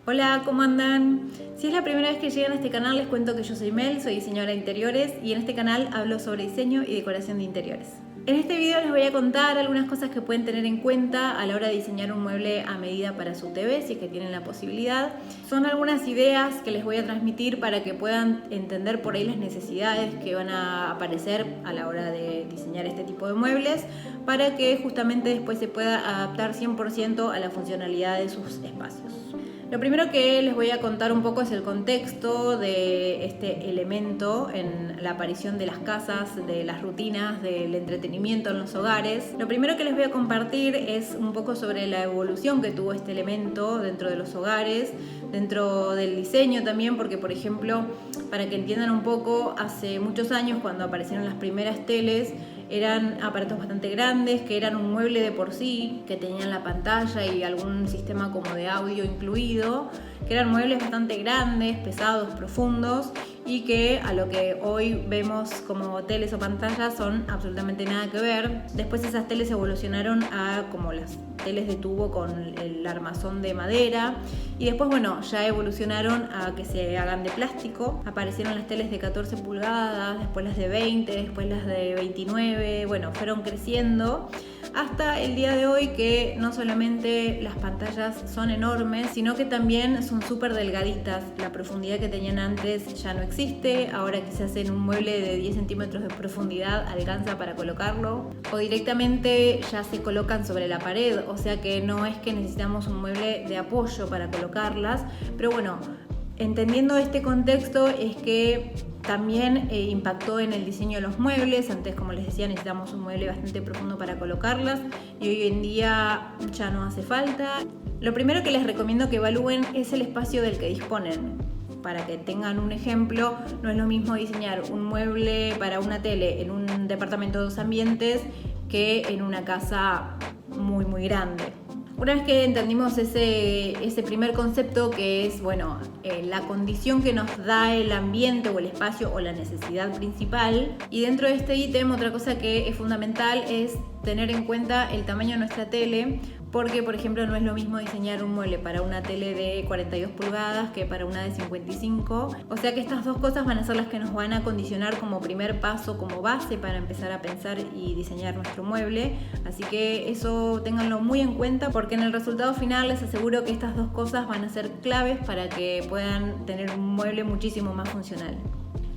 Hola, ¿cómo andan? Si es la primera vez que llegan a este canal, les cuento que yo soy Mel, soy diseñadora de interiores y en este canal hablo sobre diseño y decoración de interiores. En este video les voy a contar algunas cosas que pueden tener en cuenta a la hora de diseñar un mueble a medida para su TV, si es que tienen la posibilidad. Son algunas ideas que les voy a transmitir para que puedan entender por ahí las necesidades que van a aparecer a la hora de diseñar este tipo de muebles, para que justamente después se pueda adaptar 100% a la funcionalidad de sus espacios. Lo primero que les voy a contar un poco es el contexto de este elemento en la aparición de las casas, de las rutinas, del entretenimiento en los hogares. Lo primero que les voy a compartir es un poco sobre la evolución que tuvo este elemento dentro de los hogares, dentro del diseño también, porque por ejemplo, para que entiendan un poco, hace muchos años cuando aparecieron las primeras teles, eran aparatos bastante grandes, que eran un mueble de por sí, que tenían la pantalla y algún sistema como de audio incluido, que eran muebles bastante grandes, pesados, profundos, y que a lo que hoy vemos como teles o pantallas son absolutamente nada que ver. Después esas teles evolucionaron a como las teles de tubo con el armazón de madera, y después bueno, ya evolucionaron a que se hagan de plástico. Aparecieron las teles de 14 pulgadas, después las de 20, después las de 29, bueno, fueron creciendo hasta el día de hoy, que no solamente las pantallas son enormes, sino que también son súper delgaditas. La profundidad que tenían antes ya no existe. Ahora quizás en un mueble de 10 centímetros de profundidad alcanza para colocarlo, o directamente ya se colocan sobre la pared, o sea que no es que necesitamos un mueble de apoyo para colocarlas. Pero bueno, entendiendo este contexto es que también impactó en el diseño de los muebles. Antes, como les decía, necesitamos un mueble bastante profundo para colocarlas y hoy en día ya no hace falta. Lo primero que les recomiendo que evalúen es el espacio del que disponen. Para que tengan un ejemplo, no es lo mismo diseñar un mueble para una tele en un departamento de 2 ambientes que en una casa muy grande. Una vez que entendimos ese primer concepto, que es bueno, la condición que nos da el ambiente o el espacio o la necesidad principal, y dentro de este ítem otra cosa que es fundamental es tener en cuenta el tamaño de nuestra tele, porque por ejemplo no es lo mismo diseñar un mueble para una tele de 42 pulgadas que para una de 55, o sea que estas dos cosas van a ser las que nos van a condicionar como primer paso, como base para empezar a pensar y diseñar nuestro mueble. Así que eso ténganlo muy en cuenta, porque en el resultado final les aseguro que estas dos cosas van a ser claves para que puedan tener un mueble muchísimo más funcional.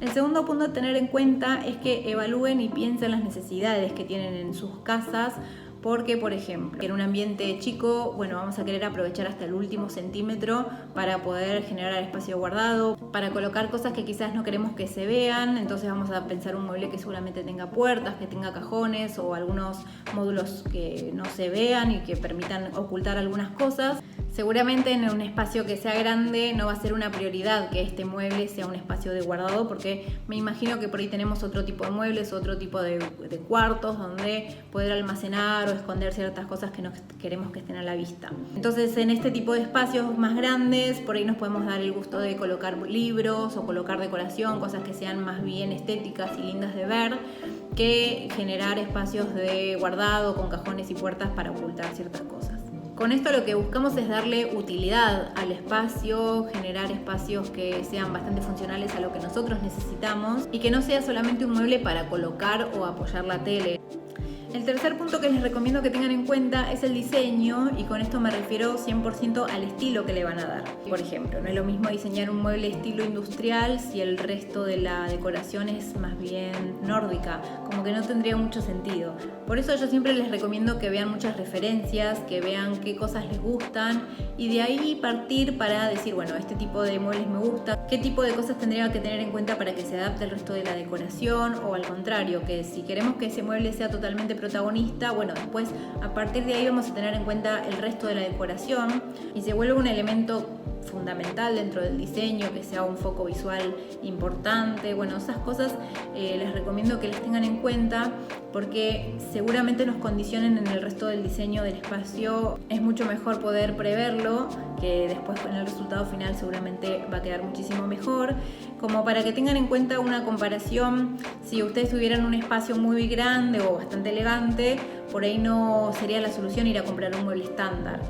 El segundo punto a tener en cuenta es que evalúen y piensen las necesidades que tienen en sus casas, porque por ejemplo, en un ambiente chico, bueno, vamos a querer aprovechar hasta el último centímetro para poder generar espacio guardado, para colocar cosas que quizás no queremos que se vean. Entonces vamos a pensar un mueble que seguramente tenga puertas, que tenga cajones o algunos módulos que no se vean y que permitan ocultar algunas cosas. Seguramente en un espacio que sea grande no va a ser una prioridad que este mueble sea un espacio de guardado, porque me imagino que por ahí tenemos otro tipo de muebles, otro tipo de cuartos donde poder almacenar o esconder ciertas cosas que no queremos que estén a la vista. Entonces en este tipo de espacios más grandes por ahí nos podemos dar el gusto de colocar libros o colocar decoración, cosas que sean más bien estéticas y lindas de ver, que generar espacios de guardado con cajones y puertas para ocultar ciertas cosas. Con esto lo que buscamos es darle utilidad al espacio, generar espacios que sean bastante funcionales a lo que nosotros necesitamos y que no sea solamente un mueble para colocar o apoyar la tele. El tercer punto que les recomiendo que tengan en cuenta es el diseño, y con esto me refiero 100% al estilo que le van a dar. Por ejemplo, no es lo mismo diseñar un mueble estilo industrial si el resto de la decoración es más bien nórdica, como que no tendría mucho sentido. Por eso yo siempre les recomiendo que vean muchas referencias, que vean qué cosas les gustan y de ahí partir para decir, bueno, este tipo de muebles me gusta, qué tipo de cosas tendría que tener en cuenta para que se adapte al resto de la decoración, o al contrario, que si queremos que ese mueble sea totalmente protagonista, bueno, después a partir de ahí vamos a tener en cuenta el resto de la decoración y se vuelve un elemento fundamental dentro del diseño, que sea un foco visual importante. Bueno, esas cosas les recomiendo que las tengan en cuenta, porque seguramente nos condicionen en el resto del diseño del espacio. Es mucho mejor poder preverlo, que después con el resultado final seguramente va a quedar muchísimo mejor. Como para que tengan en cuenta una comparación, si ustedes tuvieran un espacio muy grande o bastante elegante, por ahí no sería la solución ir a comprar un mueble estándar.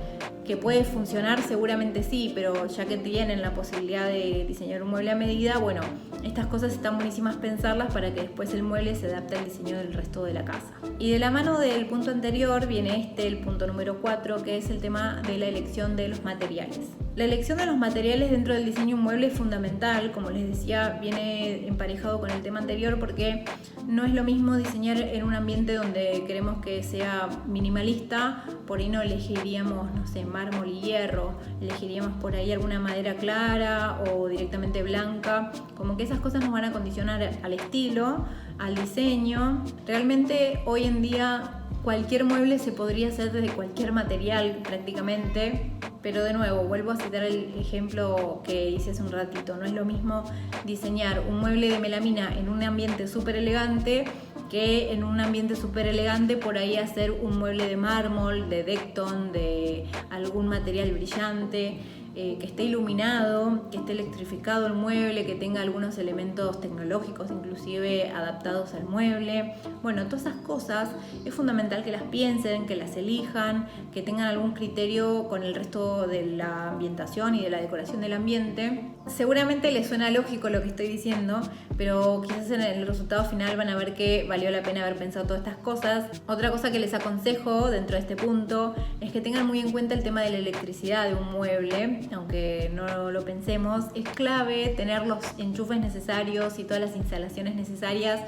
Que puede funcionar seguramente sí, pero ya que tienen la posibilidad de diseñar un mueble a medida, bueno, estas cosas están buenísimas pensarlas para que después el mueble se adapte al diseño del resto de la casa. Y de la mano del punto anterior viene el punto número 4, que es el tema de la elección de los materiales. La elección de los materiales dentro del diseño de un mueble es fundamental, como les decía, viene emparejado con el tema anterior porque no es lo mismo diseñar en un ambiente donde queremos que sea minimalista, por ahí no elegiríamos, no sé, mármol y hierro, elegiríamos por ahí alguna madera clara o directamente blanca, como que esas cosas nos van a condicionar al estilo, al diseño. Realmente hoy en día cualquier mueble se podría hacer desde cualquier material prácticamente, pero de nuevo vuelvo a citar el ejemplo que hice hace un ratito. No es lo mismo diseñar un mueble de melamina en un ambiente súper elegante que en un ambiente súper elegante por ahí hacer un mueble de mármol, de Decton, de algún material brillante, que esté iluminado, que esté electrificado el mueble, que tenga algunos elementos tecnológicos inclusive adaptados al mueble. Bueno, todas esas cosas es fundamental que las piensen, que las elijan, que tengan algún criterio con el resto de la ambientación y de la decoración del ambiente. Seguramente les suena lógico lo que estoy diciendo, pero quizás en el resultado final van a ver que valió la pena haber pensado todas estas cosas. Otra cosa que les aconsejo dentro de este punto es que tengan muy en cuenta el tema de la electricidad de un mueble. Aunque no lo pensemos, es clave tener los enchufes necesarios y todas las instalaciones necesarias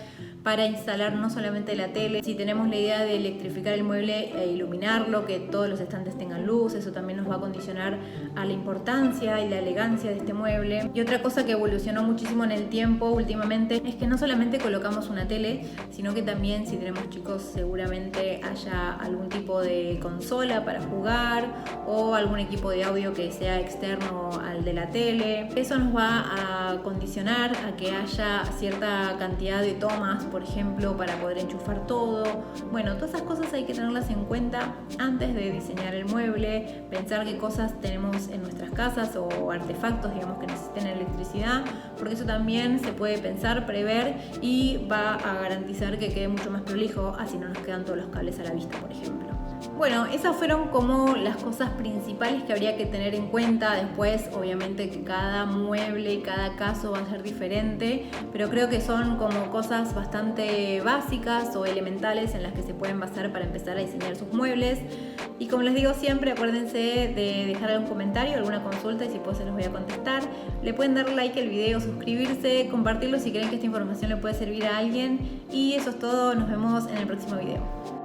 para instalar no solamente la tele. Si tenemos la idea de electrificar el mueble e iluminarlo, que todos los estantes tengan luz, eso también nos va a condicionar a la importancia y la elegancia de este mueble. Y otra cosa que evolucionó muchísimo en el tiempo últimamente es que no solamente colocamos una tele, sino que también, si tenemos chicos, seguramente haya algún tipo de consola para jugar o algún equipo de audio que sea externo al de la tele. Eso nos va a condicionar a que haya cierta cantidad de tomas, por ejemplo, para poder enchufar todo. Bueno, todas esas cosas hay que tenerlas en cuenta antes de diseñar el mueble, pensar qué cosas tenemos en nuestras casas o artefactos, digamos, que necesiten electricidad, porque eso también se puede pensar, prever y va a garantizar que quede mucho más prolijo, así no nos quedan todos los cables a la vista, por ejemplo. Bueno, esas fueron como las cosas principales que habría que tener en cuenta. Después, obviamente, que cada mueble y cada caso va a ser diferente, pero creo que son como cosas bastante básicas o elementales en las que se pueden basar para empezar a diseñar sus muebles. Y como les digo siempre, acuérdense de dejar algún comentario, alguna consulta y si puedo se los voy a contestar. Le pueden dar like al video, suscribirse, compartirlo si creen que esta información le puede servir a alguien. Y eso es todo, nos vemos en el próximo video.